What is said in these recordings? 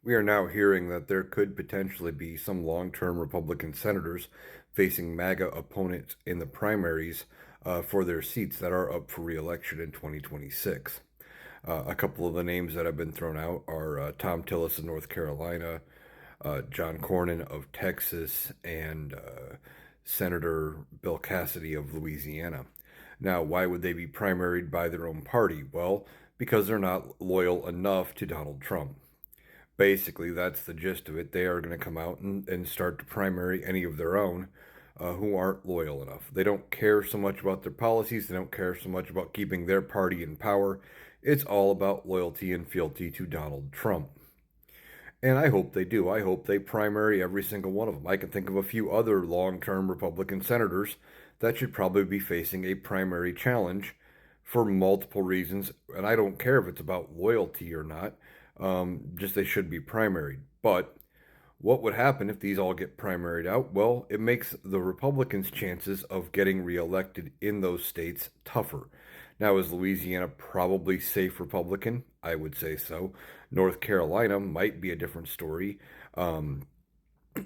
We are now hearing that there could potentially be some long-term Republican senators facing MAGA opponents in the primaries for their seats that are up for re-election in 2026. A couple of the names that have been thrown out are Tom Tillis of North Carolina, John Cornyn of Texas, and Senator Bill Cassidy of Louisiana. Now, why would they be primaried by their own party? Well, because they're not loyal enough to Donald Trump. Basically, that's the gist of it. They are going to come out and start to primary any of their own who aren't loyal enough. They don't care so much about their policies. They don't care so much about keeping their party in power. It's all about loyalty and fealty to Donald Trump. And I hope they do. I hope they primary every single one of them. I can think of a few other long-term Republican senators that should probably be facing a primary challenge for multiple reasons. And I don't care if it's about loyalty or not. Just they should be primaried. But what would happen if these all get primaried out? Well, it makes the Republicans' chances of getting reelected in those states tougher. Now, is Louisiana probably safe Republican? I would say so. North Carolina might be a different story.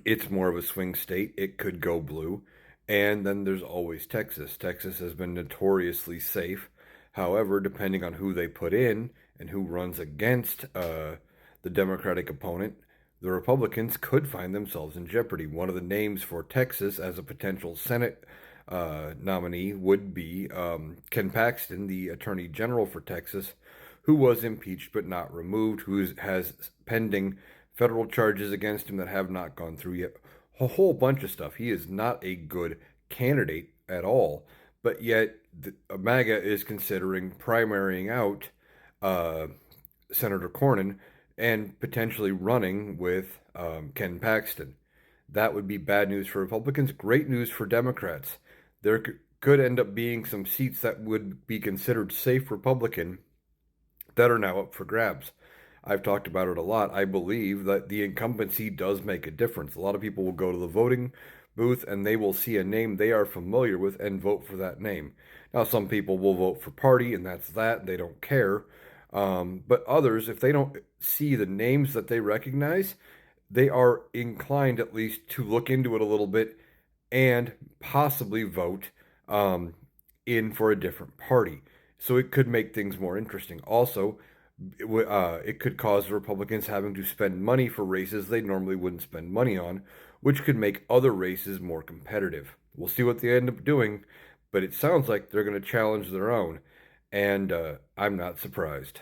It's more of a swing state. It could go blue. And then there's always Texas. Texas has been notoriously safe. However, depending on who they put in and who runs against the Democratic opponent, the Republicans could find themselves in jeopardy. One of the names for Texas as a potential Senate nominee would be Ken Paxton, the Attorney General for Texas, who was impeached but not removed, who has pending federal charges against him that have not gone through yet. A whole bunch of stuff. He is not a good candidate at all, but yet MAGA is considering primarying out Senator Cornyn and potentially running with Ken Paxton. That would be bad news for Republicans, great news for Democrats. There could end up being some seats that would be considered safe Republican that are now up for grabs. I've talked about it a lot. I believe that the incumbency does make a difference. A lot of people will go to the voting booth and they will see a name they are familiar with and vote for that name. Now, some people will vote for party, and that's that. They don't care. But others, if they don't see the names that they recognize, they are inclined at least to look into it a little bit and possibly vote in for a different party. So it could make things more interesting. Also, it could cause the Republicans having to spend money for races they normally wouldn't spend money on, which could make other races more competitive. We'll see what they end up doing, but it sounds like they're going to challenge their own, and I'm not surprised.